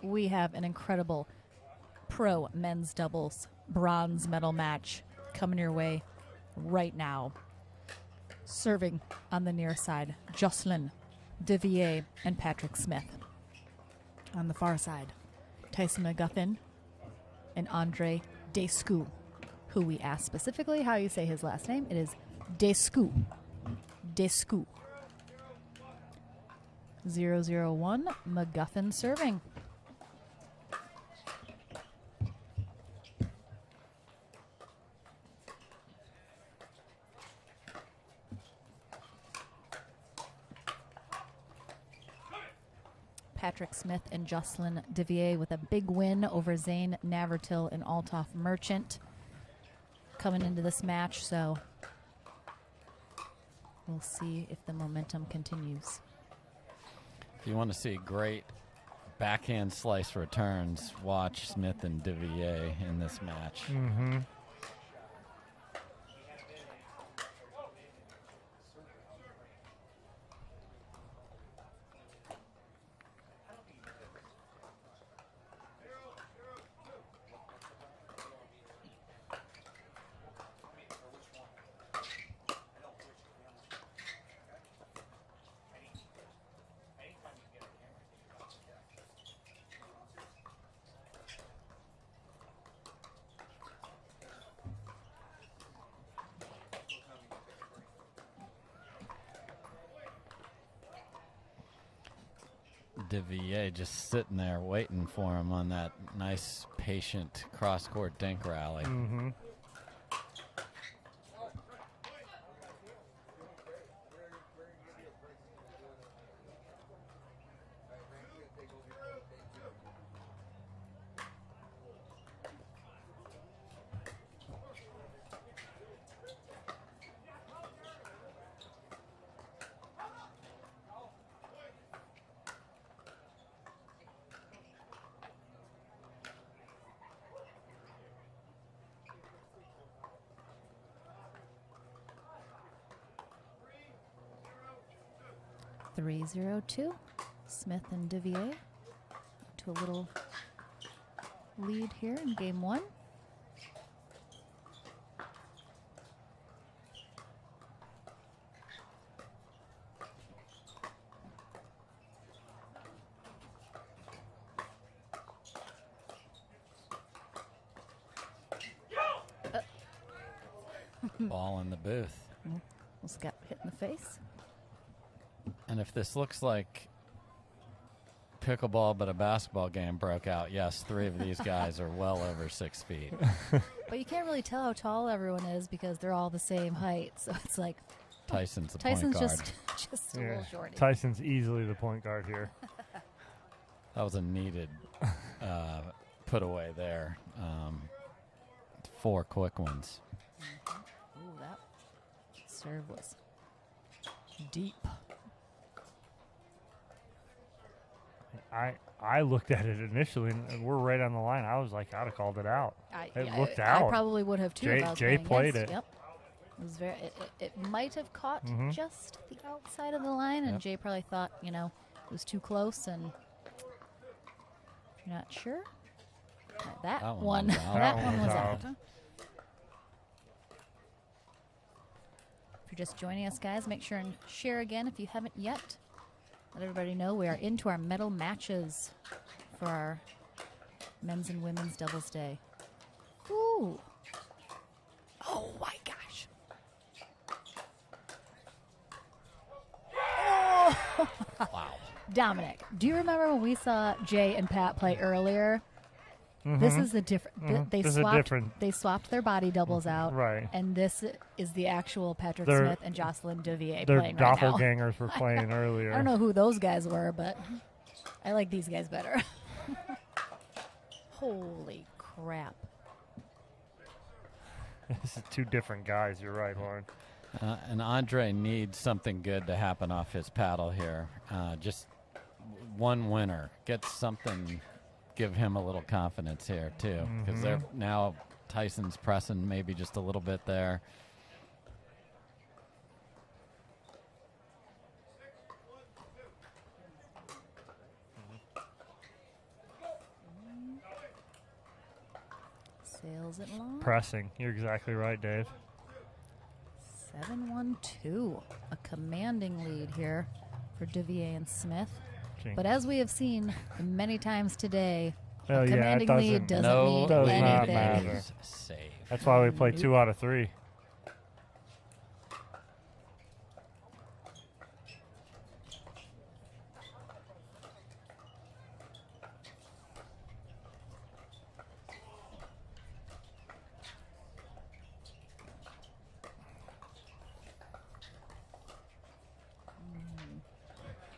we have an incredible pro men's doubles bronze medal match coming your way right now. Serving on the near side, Jocelyn Devilliers and Patrick Smith. On the far side, Tyson McGuffin and Andre Daescu, who we asked specifically how you say his last name. It is Daescu. Daescu. 0-0-1, McGuffin serving. Patrick Smith and Jocelyn Devilliers with a big win over Zane Navertil and Althoff Merchant coming into this match, so we'll see if the momentum continues. If you want to see great backhand slice returns, watch Smith and Devilliers in this match. Mm-hmm. Devilliers just sitting there waiting for him on that nice, patient cross-court dink rally. Mm-hmm. (3-0-2). Smith and Devilliers to a little lead here in game one. Ball in the booth. Almost got hit in the face. And if this looks like pickleball but a basketball game broke out, yes, three of these guys are well over 6 feet. But you can't really tell how tall everyone is because they're all the same height. So it's like Tyson's the Tyson's point guard. just a little shorty. Tyson's easily the point guard here. That was a needed put away there. 4 quick ones. Ooh, that serve was deep. I looked at it initially, and we're right on the line. I was like, I'd have called it out. It looked out. I probably would have too. Jay played it. Yep. It was very. It might have caught just the outside of the line, and Jay probably thought, it was too close, and if you're not sure, that one was out. If you're just joining us, guys, make sure and share again if you haven't yet. Let everybody know we are into our medal matches for our men's and women's doubles day. Ooh. Oh, my gosh. Oh. Wow. Dominic, do you remember when we saw Jay and Pat play earlier? Mm-hmm. This is the different. They swapped their body doubles out, right? And this is the actual Patrick Smith and Jocelyn Devilliers playing right now. Their doppelgangers were playing earlier. I don't know who those guys were, but I like these guys better. Holy crap! This is 2 different guys. You're right, Lauren. And Andre needs something good to happen off his paddle here. Just one winner. Get something. Give him a little confidence here too, because they're now Tyson's pressing maybe just a little bit there. Sails it long. Pressing. You're exactly right, Dave. 7-1-2. A commanding lead here for Devilliers and Smith. Gee. But as we have seen many times today, Oh, a commanding lead doesn't mean does anything. not matter. Save. That's why we play 2 out of 3.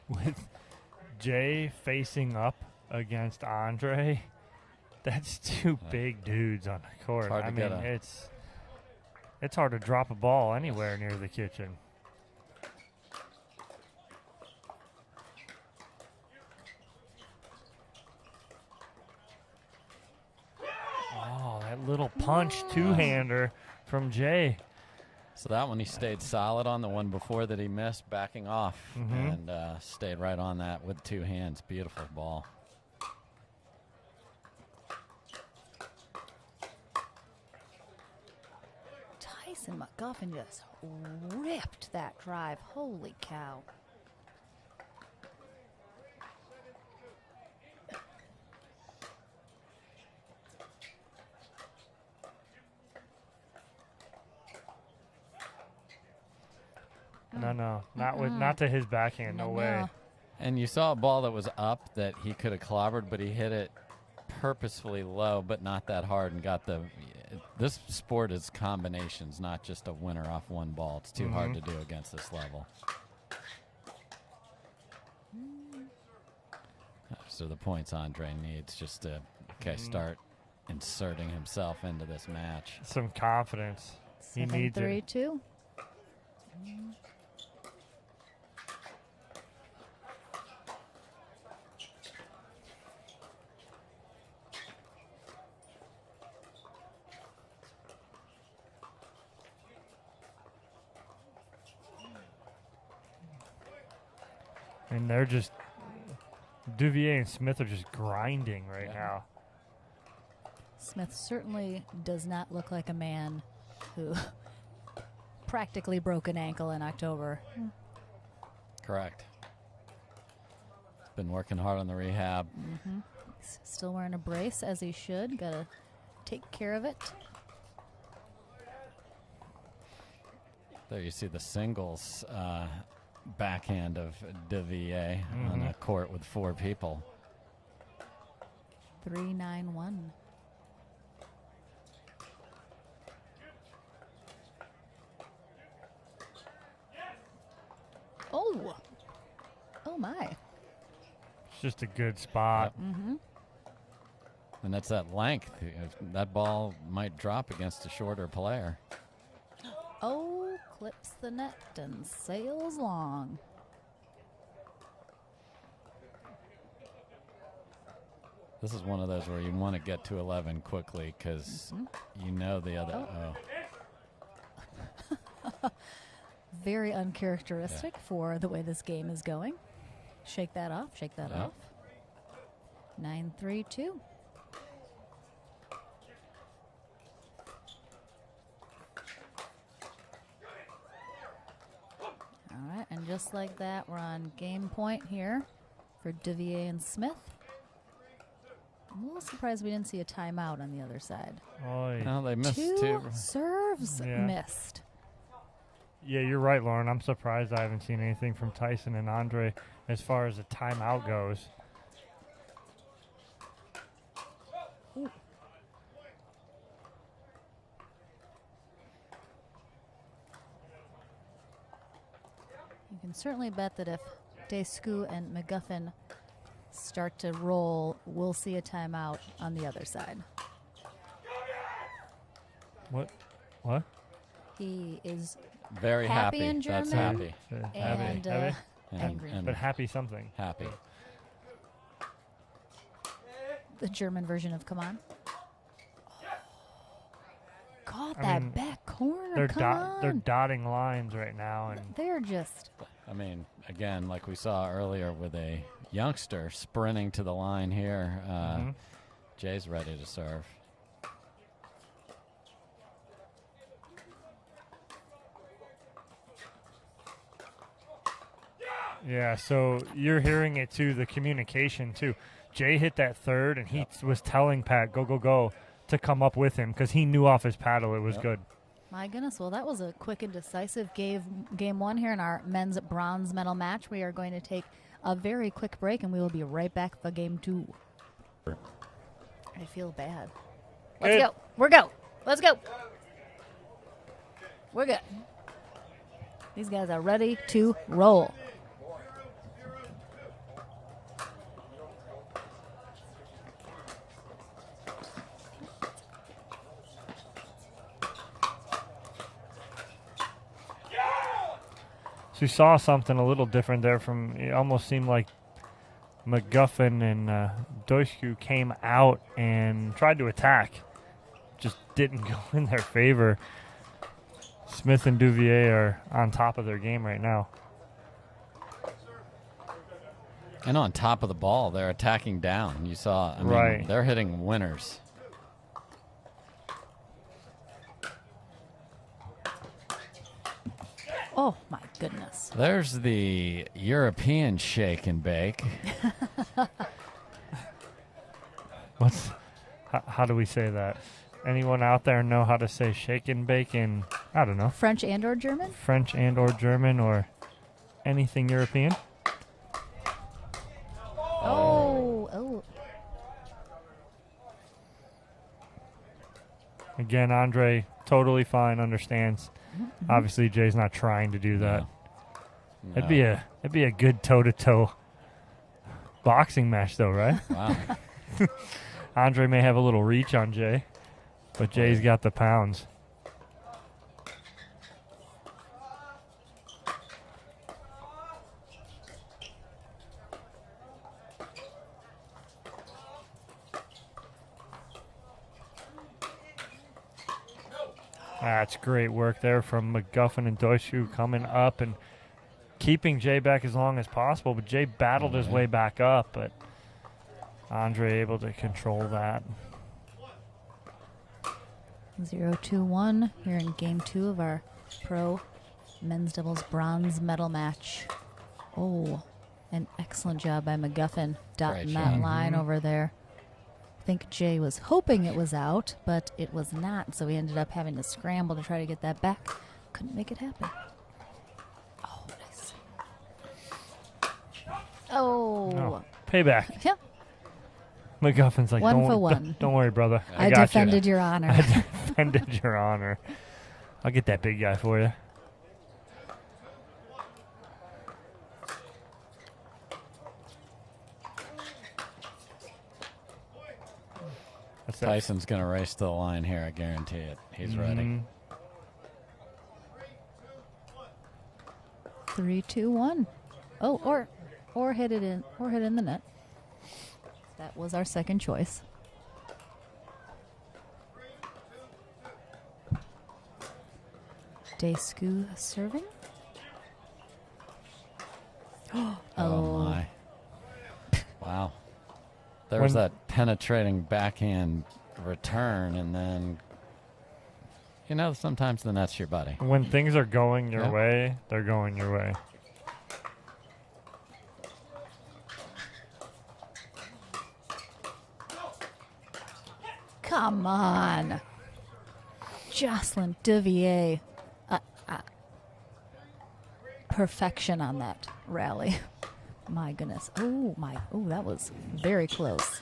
With Jay facing up against Andre, that's 2 big dudes on the court. Hard to get it's hard to drop a ball anywhere near the kitchen. Oh, that little punch two-hander from Jay. So that one he stayed solid on. The one before that he missed, backing off, and stayed right on that with 2 hands. Beautiful ball. Tyson McGuffin just ripped that drive. Holy cow. No, not to his backhand. No way. And you saw a ball that was up that he could have clobbered, but he hit it purposefully low, but not that hard, and got the. This sport is combinations, not just a winner off one ball. It's too hard to do against this level. Those are the points Andre needs just to start inserting himself into this match. Some confidence. He needs it. 7-3-2. And they're just, Devilliers and Smith are just grinding right now. Smith certainly does not look like a man who practically broke an ankle in October. Correct. Been working hard on the rehab. He's still wearing a brace, as he should. Got to take care of it. There you see the singles backhand of Devilliers on a court with 4 people. 3-9-1. Oh my. It's just a good spot. And that's that length. That ball might drop against a shorter player. Oh, clips the net and sails long. This is one of those where you want to get to 11 quickly because you know the other. Very uncharacteristic for the way this game is going. Shake that off. Shake that off. 9-3-2. All right, and just like that, we're on game point here for Devilliers and Smith. I'm a little surprised we didn't see a timeout on the other side. No, they missed 2 serves missed. Yeah, you're right, Lauren. I'm surprised I haven't seen anything from Tyson and Andre as far as a timeout goes. Ooh. You can certainly bet that if Daescu and McGuffin start to roll, we'll see a timeout on the other side. What? He is very happy. In German. That's happy. And happy. angry. But happy something. Happy. The German version of come on. Caught that back corner. They're dotting lines right now, and they're just. I mean, again, like we saw earlier with a youngster sprinting to the line here. Jay's ready to serve. Yeah, so you're hearing it too, the communication too. Jay hit that third, and he was telling Pat, go, go, go, to come up with him because he knew off his paddle it was good. My goodness. Well, that was a quick and decisive game one here in our men's bronze medal match. We are going to take a very quick break, and we will be right back for game two. I feel bad. Let's go. We're go. Let's go. We're good. These guys are ready to roll. So you saw something a little different there from, it almost seemed like McGuffin and Daescu came out and tried to attack. Just didn't go in their favor. Smith and Devilliers are on top of their game right now. And on top of the ball, they're attacking down. You saw, I mean, they're hitting winners. Oh, my goodness. There's the European shake and bake. How do we say that? Anyone out there know how to say shake and bake in, I don't know. French and or German? French and or German or anything European? Oh. Again, Andre, totally fine, understands. Mm-hmm. Obviously, Jay's not trying to do that. No. It'd be a good toe-to-toe boxing match, though, right? Wow. Andre may have a little reach on Jay, but Jay's got the pounds. That's great work there from McGuffin and Daescu coming up and keeping Jay back as long as possible. But Jay battled his way back up, but Andre able to control that. 0-2-1 here in game two of our pro men's doubles bronze medal match. Oh, an excellent job by McGuffin dotting that line over there. I think Jay was hoping it was out, but it was not, so he ended up having to scramble to try to get that back. Couldn't make it happen. Oh, nice. Oh. No. Payback. Yep. McGuffin's like, One for one. Don't worry, brother. I got defended you. your honor. I defended your honor. I'll get that big guy for you. Tyson's going to race to the line here, I guarantee it. He's ready. 3-2-1. Oh, or hit it in the net. That was our second choice. Daescu serving. Oh my. Wow. There was that penetrating backhand return, and then, you know, sometimes the net's your buddy. When things are going your way, they're going your way. Come on. Jocelyn Devilliers. Perfection on that rally. My goodness. Oh, that was very close.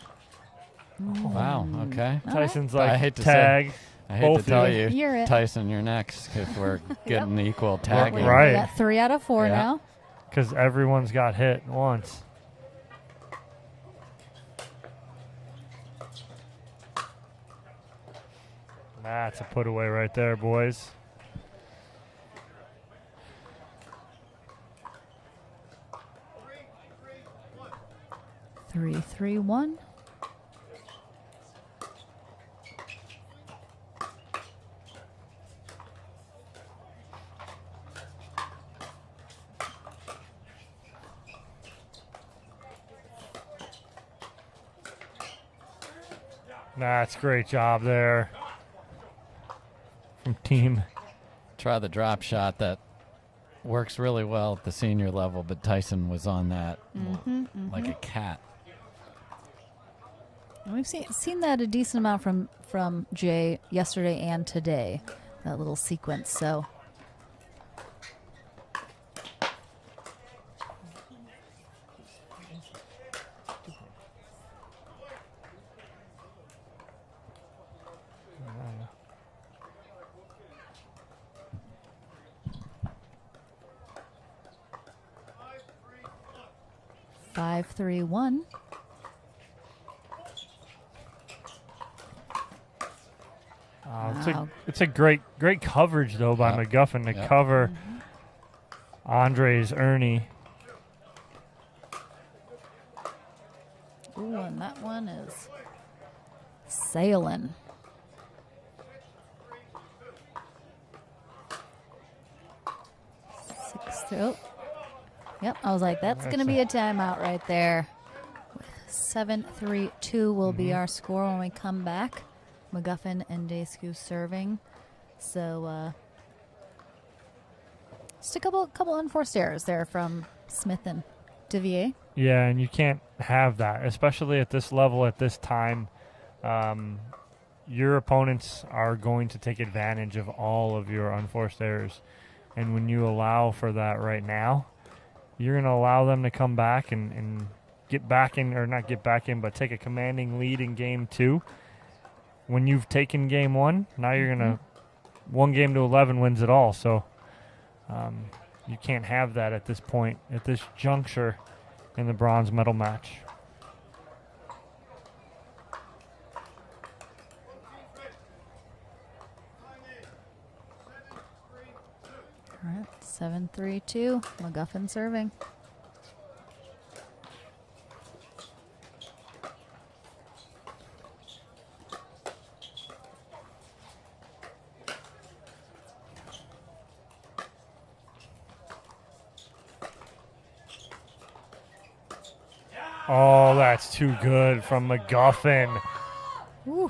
Wow, okay. Tyson's Right. like, I hate to tag. I hate to tell you, You're it. Tyson, you're next if we're getting equal tagging. Right. We got 3 out of 4 now. Because everyone's got hit once. That's a put away right there, boys. Three, 3-1. That's great job there from team. Try the drop shot that works really well at the senior level, but Tyson was on that like a cat. And we've seen that a decent amount from Jay yesterday and today, that little sequence. So five, 3, 1. It's a great coverage though by McGuffin to cover Andre's Ernie. Ooh, and that one is sailing. Oh. Yep, I was like, that's going to be a timeout right there. 7-3-2 will be our score when we come back. McGuffin and Daescu serving. So just a couple unforced errors there from Smith and Devilliers. Yeah, and you can't have that, especially at this level, at this time. Your opponents are going to take advantage of all of your unforced errors. And when you allow for that right now, you're going to allow them to come back and get back in, or not get back in, but take a commanding lead in game 2. When you've taken game 1, now you're going to 1 game to 11 wins it all. So you can't have that at this point, at this juncture in the bronze medal match. All right, 7-3-2, McGuffin serving. Oh, that's too good from McGuffin. Woo.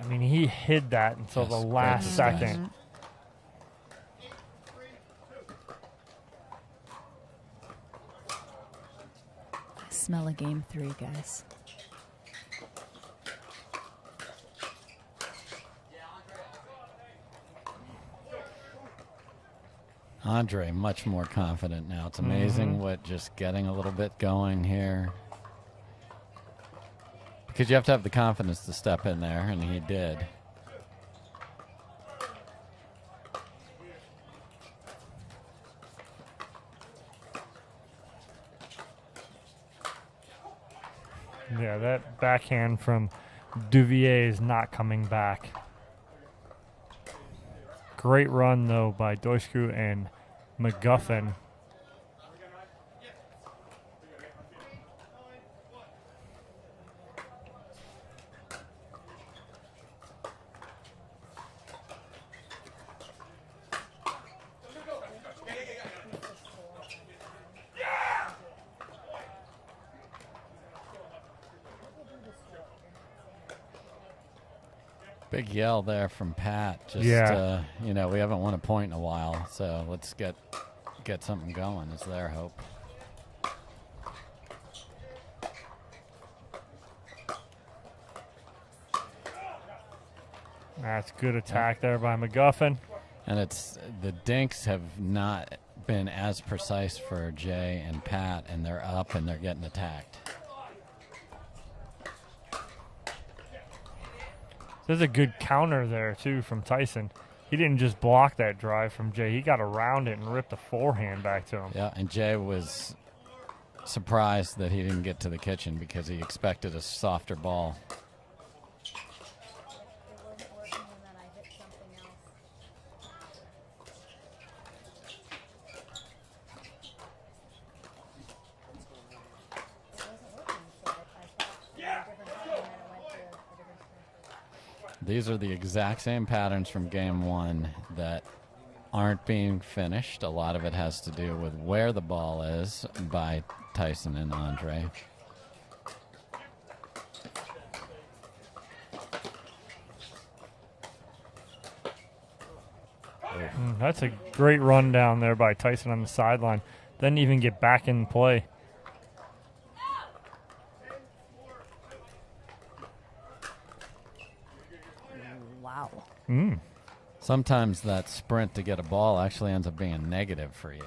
I mean, he hid that until the last second. I smell a game 3, guys. Andre much more confident now. It's amazing what just getting a little bit going here. Because you have to have the confidence to step in there, and he did. Yeah, that backhand from Devilliers is not coming back. Great run, though, by Daescu and McGuffin. Big yell there from Pat. Just, you know, we haven't won a point in a while, so let's get something going is their hope. That's good attack there by McGuffin. And it's the dinks have not been as precise for Jay and Pat, and they're up and they're getting attacked. There's a good counter there, too, from Tyson. He didn't just block that drive from Jay. He got around it and ripped the forehand back to him. Yeah, and Jay was surprised that he didn't get to the kitchen because he expected a softer ball. These are the exact same patterns from game 1 that aren't being finished. A lot of it has to do with where the ball is by Tyson and Andre. That's a great run down there by Tyson on the sideline. Didn't even get back in play. Wow. Sometimes that sprint to get a ball actually ends up being negative for you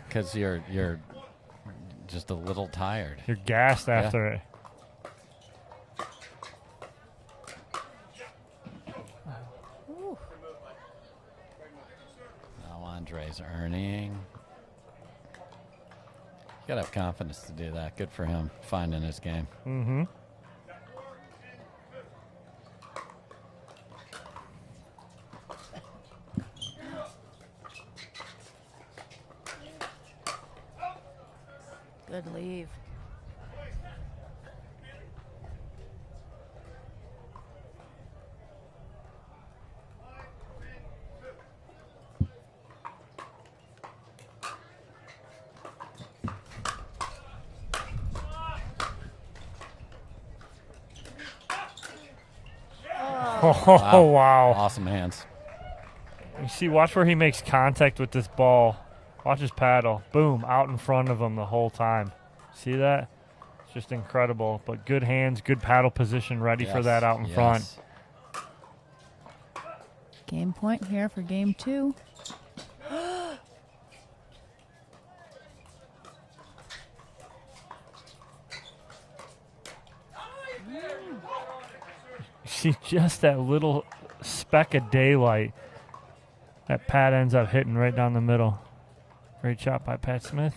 because you're just a little tired. You're gassed after it. Now Andre's earning. You gotta have confidence to do that. Good for him finding his game. Mm-hmm. Good leave. Oh, wow. Awesome hands. You see, watch where he makes contact with this ball. Watch his paddle. Boom, out in front of him the whole time. See that? It's just incredible. But good hands, good paddle position, ready for that out in front. Game point here for game 2. See, just that little speck of daylight. That pad ends up hitting right down the middle. Great shot by Pat Smith.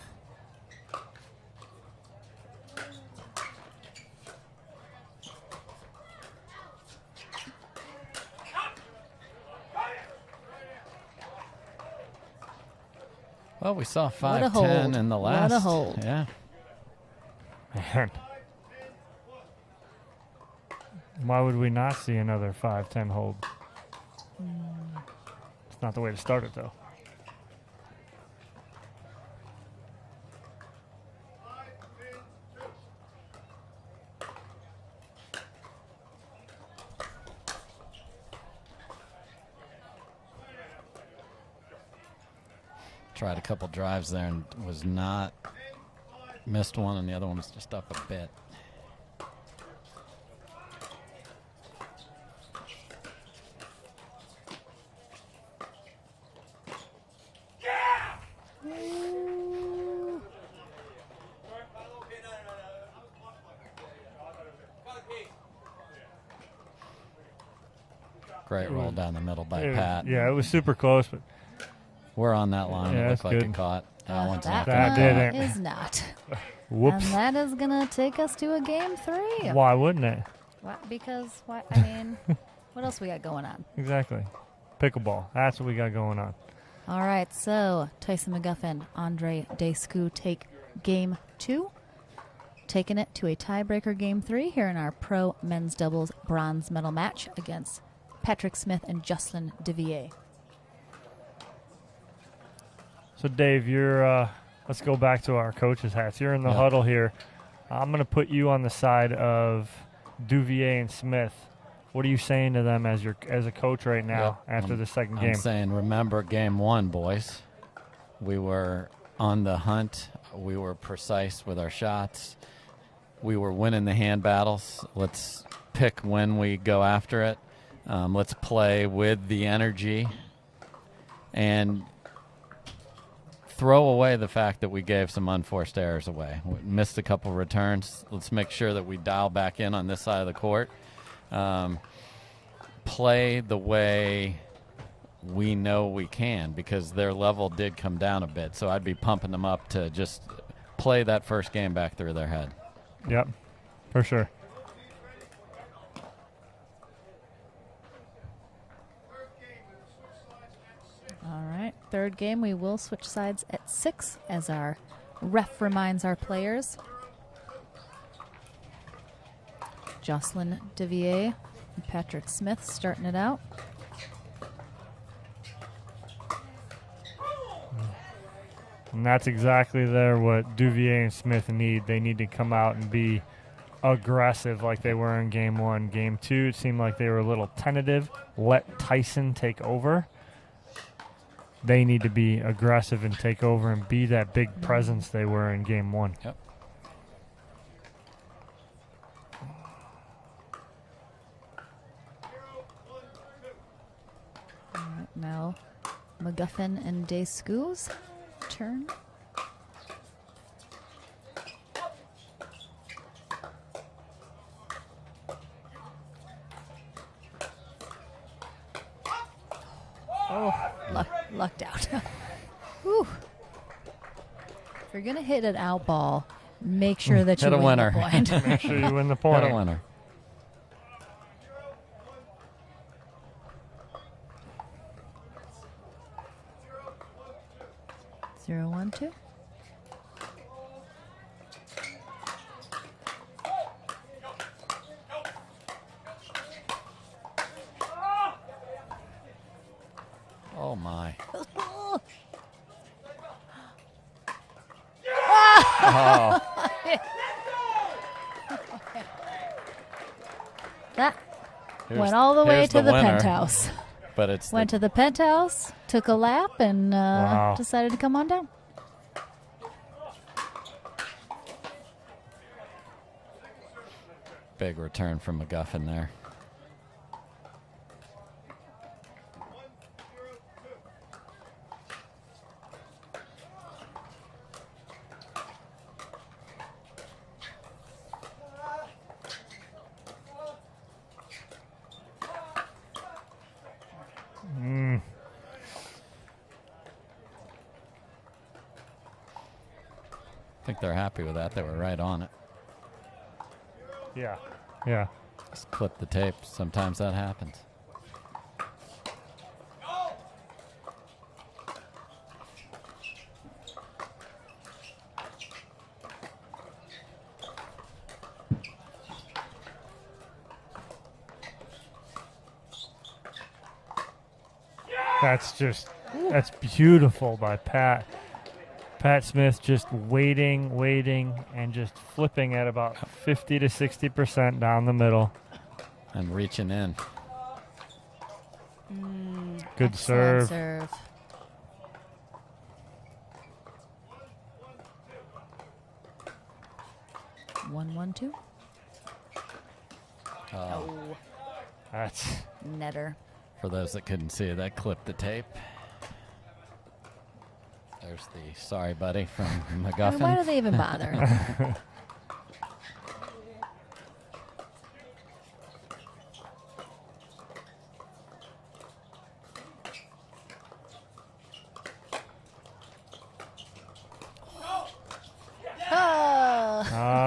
Well, we saw What a 5-10 hold. in the last. What a hold. Yeah. Man. Why would we not see another 5-10 hold? It's not the way to start it, though. Tried a couple drives there and was not. Missed one, and the other one was just up a bit. Great roll down the middle by Pat. Yeah, it was super close, but We're on that line. Yeah, it looked that's like good. it caught. That one's That not That gonna didn't. is not. whoops. And that is going to take us to a game 3. Why wouldn't it? Because, I mean, what else we got going on? Exactly. Pickleball. That's what we got going on. All right, so Tyson McGuffin, Andre Daescu take game 2. Taking it to a tiebreaker game 3 here in our pro men's doubles bronze medal match against Patrick Smith and Jocelyn Devilliers. So, Dave, you're. Let's go back to our coaches' hats. You're in the huddle here. I'm going to put you on the side of Duvier and Smith. What are you saying to them as a coach right now after the second game? I'm saying, remember game 1, boys. We were on the hunt. We were precise with our shots. We were winning the hand battles. Let's pick when we go after it. Let's play with the energy and throw away the fact that we gave some unforced errors away. We missed a couple returns. Let's make sure that we dial back in on this side of the court. Play the way we know we can, because their level did come down a bit. So I'd be pumping them up to just play that first game back through their head. Yep, for sure. All right, third game, we will switch sides at 6 as our ref reminds our players. Jocelyn Devilliers and Patrick Smith starting it out. And that's exactly what Duvier and Smith need. They need to come out and be aggressive like they were in game 1. Game 2, it seemed like they were a little tentative. Let Tyson take over. they need to be aggressive and take over and be that big presence they were in game 1. Yep. All right, now McGuffin and Daescu's turn. Oh, lucked out. Whew. If you're going to hit an out ball, make sure that you Hit a win winner. the point. Make sure you win the point. What a winner. Zero, 1, 2. Oh, my. Oh, That here's- went all the way here's to the winner, penthouse. But it's Went to the penthouse, took a lap, and Wow. decided to come on down. big return from McGuffin there. I think they're happy with that. They were right on it. Yeah. Yeah. Just clip the tape. Sometimes that happens. That's beautiful by Pat. Pat Smith just waiting, and just flipping at about 50 to 60% down the middle. And reaching in. Good Excellent serve. 1, 1, 2. Oh, That's netter. For those that couldn't see it, that clipped the tape. There's the sorry buddy from I mean, McGuffin. why do they even bother?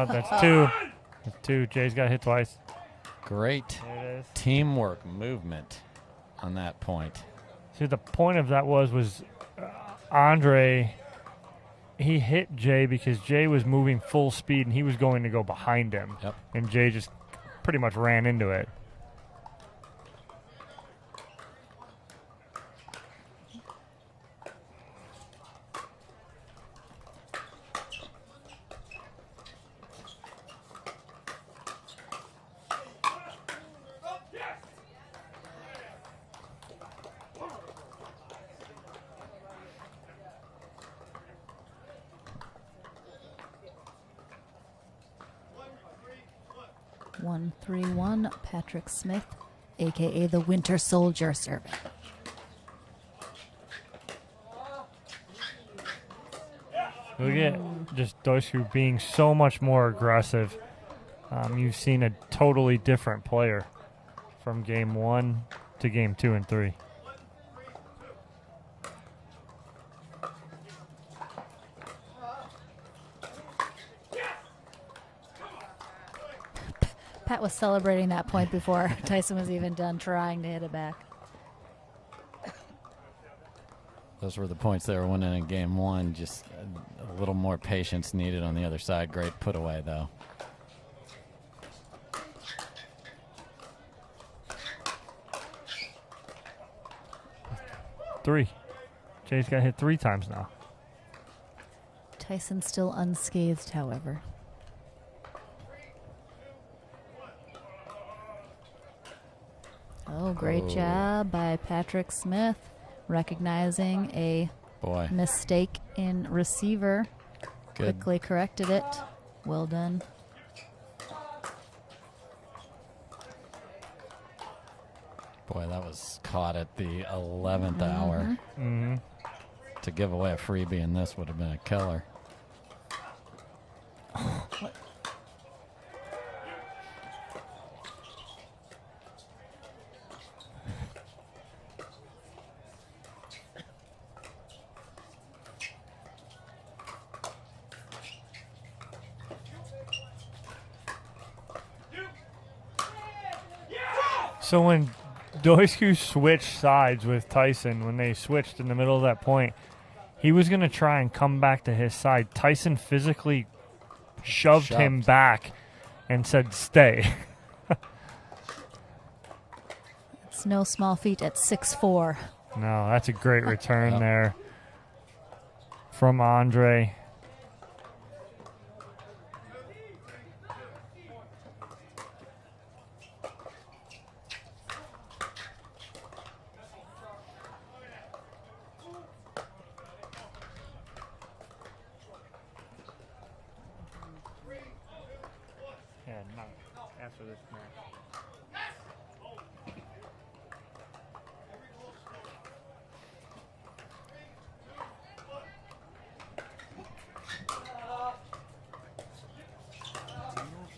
that's two. That's two. Jay's got hit twice. Great There it is. teamwork movement on that point. See, the point of that was Andre, he hit Jay because Jay was moving full speed and he was going to go behind him. Yep. And Jay just pretty much ran into it. One, 3, 1. Patrick Smith, a.k.a. the Winter Soldier, serving. Look at just Daescu being so much more aggressive. You've seen a totally different player from game 1 to game 2 and 3. Pat was celebrating that point before Tyson was even done trying to hit it back. Those were the points they were winning in game 1. Just a little more patience needed on the other side. Great put away, though. Three. Jay's got hit 3 times now. Tyson still unscathed, however. Oh, great job by Patrick Smith. recognizing a mistake in receiver. Good. Quickly corrected it. Well done. Boy, that was caught at the 11th hour. To give away a freebie in this would have been a killer. So when Daescu switched sides with Tyson, when they switched in the middle of that point, he was going to try and come back to his side. Tyson physically shoved him back and said, stay. It's no small feat at 6'4". No, that's a great return there from Andre. After this match.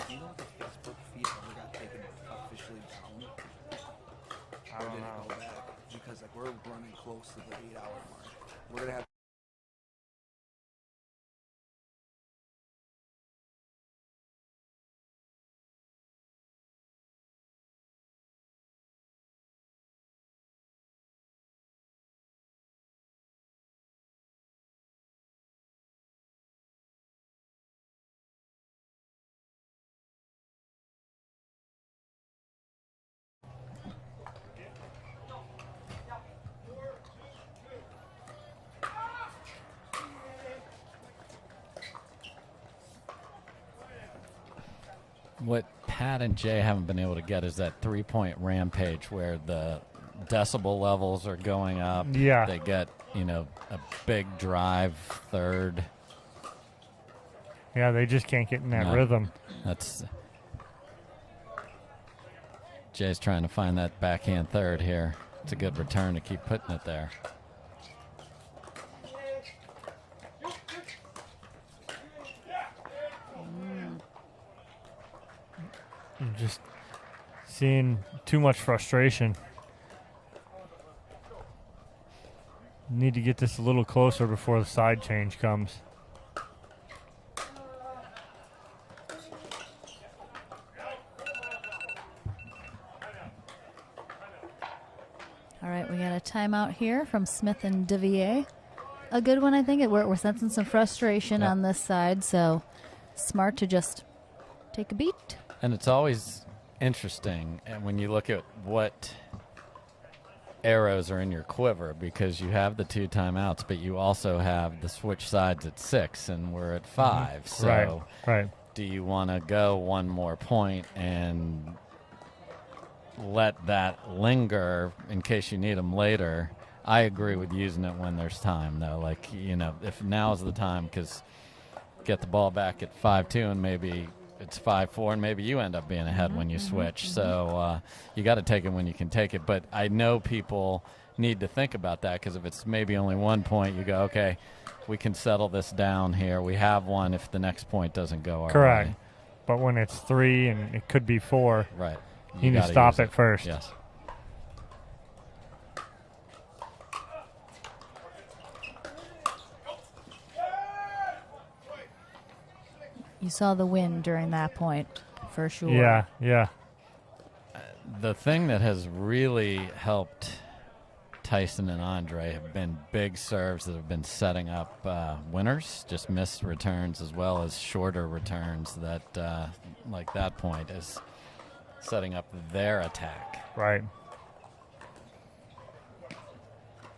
Do you know if the Facebook feed ever got taken officially down? Or did it go back? Because like we're running close to the 8-hour mark. We're gonna have What Pat and Jay haven't been able to get is that 3-point rampage where the decibel levels are going up. Yeah. They get, a big drive third. Yeah, they just can't get in that rhythm. That's Jay's trying to find that backhand third here. It's a good return to keep putting it there. I'm just seeing too much frustration. Need to get this a little closer before the side change comes. All right, we got a timeout here from Smith and Devilliers. A good one, I think. We're sensing some frustration on this side, so smart to just take a beat. And it's always interesting when you look at what arrows are in your quiver, because you have the 2 timeouts, but you also have the switch sides at 6, and we're at 5. So right. Do you want to go one more point and let that linger in case you need them later? I agree with using it when there's time, though. Like, if now's the time, because get the ball back at 5-2 and maybe it's 5-4, and maybe you end up being ahead when you switch. So you got to take it when you can take it. But I know people need to think about that, because if it's maybe only 1 point, you go, okay, we can settle this down here. We have one if the next point doesn't go our Correct. way. But when it's 3 and it could be 4, Right. You need to stop it first. Yes. You saw the win during that point, for sure. Yeah. The thing that has really helped Tyson and Andre have been big serves that have been setting up winners, just missed returns as well as shorter returns that, like that point, is setting up their attack. Right.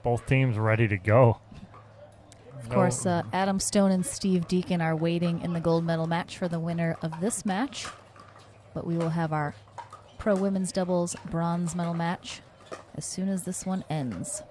Both teams ready to go. Of course, Adam Stone and Steve Deacon are waiting in the gold medal match for the winner of this match. But we will have our pro women's doubles bronze medal match as soon as this one ends.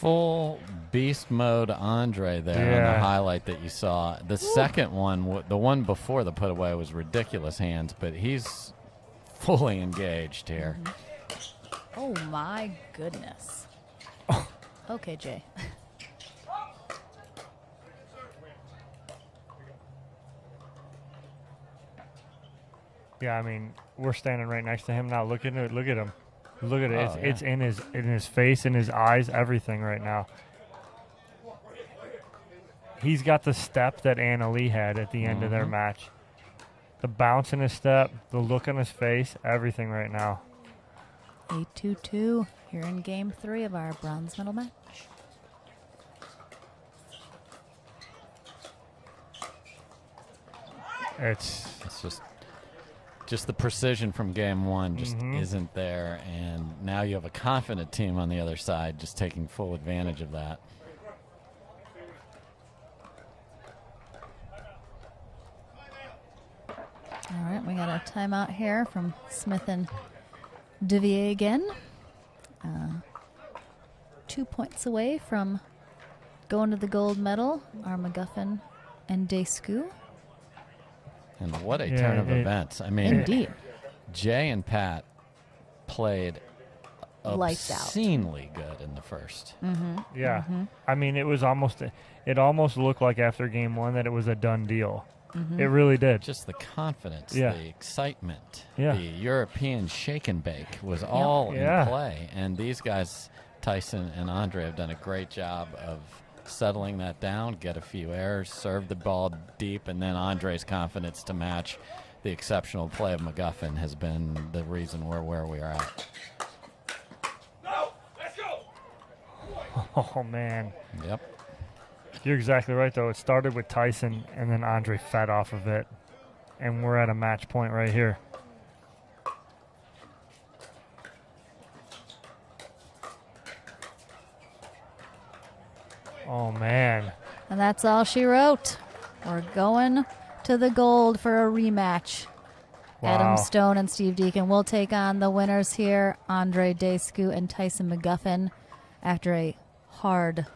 full beast mode Andre there on the highlight that you saw. The second one, the one before the put away, was ridiculous hands, but he's fully engaged here. Oh, my goodness. Okay, Jay. Yeah, I mean, we're standing right next to him now. Look at it. Look at him. Look at it. Oh, It's in his face, in his eyes, everything right now. He's got the step that Anna Lee had at the end of their match. The bounce in his step, the look on his face, everything right now. 8-2-2 here in game 3 of our bronze medal match. It's just the precision from game 1 just isn't there, and now you have a confident team on the other side just taking full advantage of that. All right, we got a timeout here from Smith and Devilliers again. 2 points away from going to the gold medal are McGuffin and Daescu. And what a turn of events. I mean, Indeed. Jay and Pat played Lights out. obscenely good in the first. Yeah. I mean, it almost looked like after game 1 that it was a done deal. It really did. Just the confidence, Yeah. the excitement, Yeah. the European shake and bake was all in play. And these guys, Tyson and Andre, have done a great job of settling that down, get a few errors, serve the ball deep, and then Andre's confidence to match the exceptional play of McGuffin has been the reason we're where we are at. Oh, man. Yep. You're exactly right, though. It started with Tyson, and then Andre fed off of it. And we're at a match point right here. Oh, man. And that's all she wrote. We're going to the gold for a rematch. Wow. Adam Stone and Steve Deacon will take on the winners here, Andre Daescu and Tyson McGuffin, after a hard,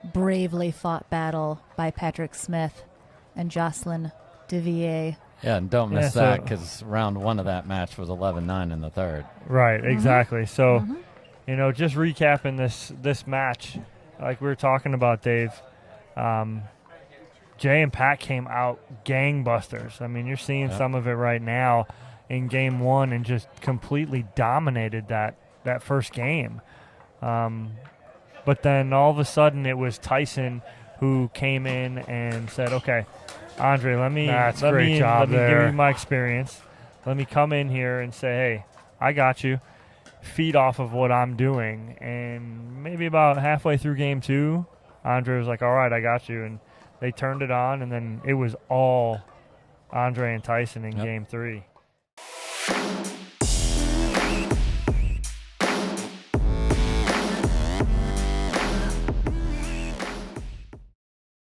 bravely fought battle by Patrick Smith and Jocelyn Devilliers. Yeah, and don't miss that, because round 1 of that match was 11-9 in the third. Right, exactly. So, you know, just recapping this match, like we were talking about, Dave, Jay and Pat came out gangbusters. I mean, you're seeing some of it right now in game 1 and just completely dominated that first game. But then all of a sudden it was Tyson who came in and said, okay, Andre, let me give you my experience. Let me come in here and say, hey, I got you. Feed off of what I'm doing. And maybe about halfway through game 2, Andre was like, all right, I got you. And they turned it on, and then it was all Andre and Tyson in game 3.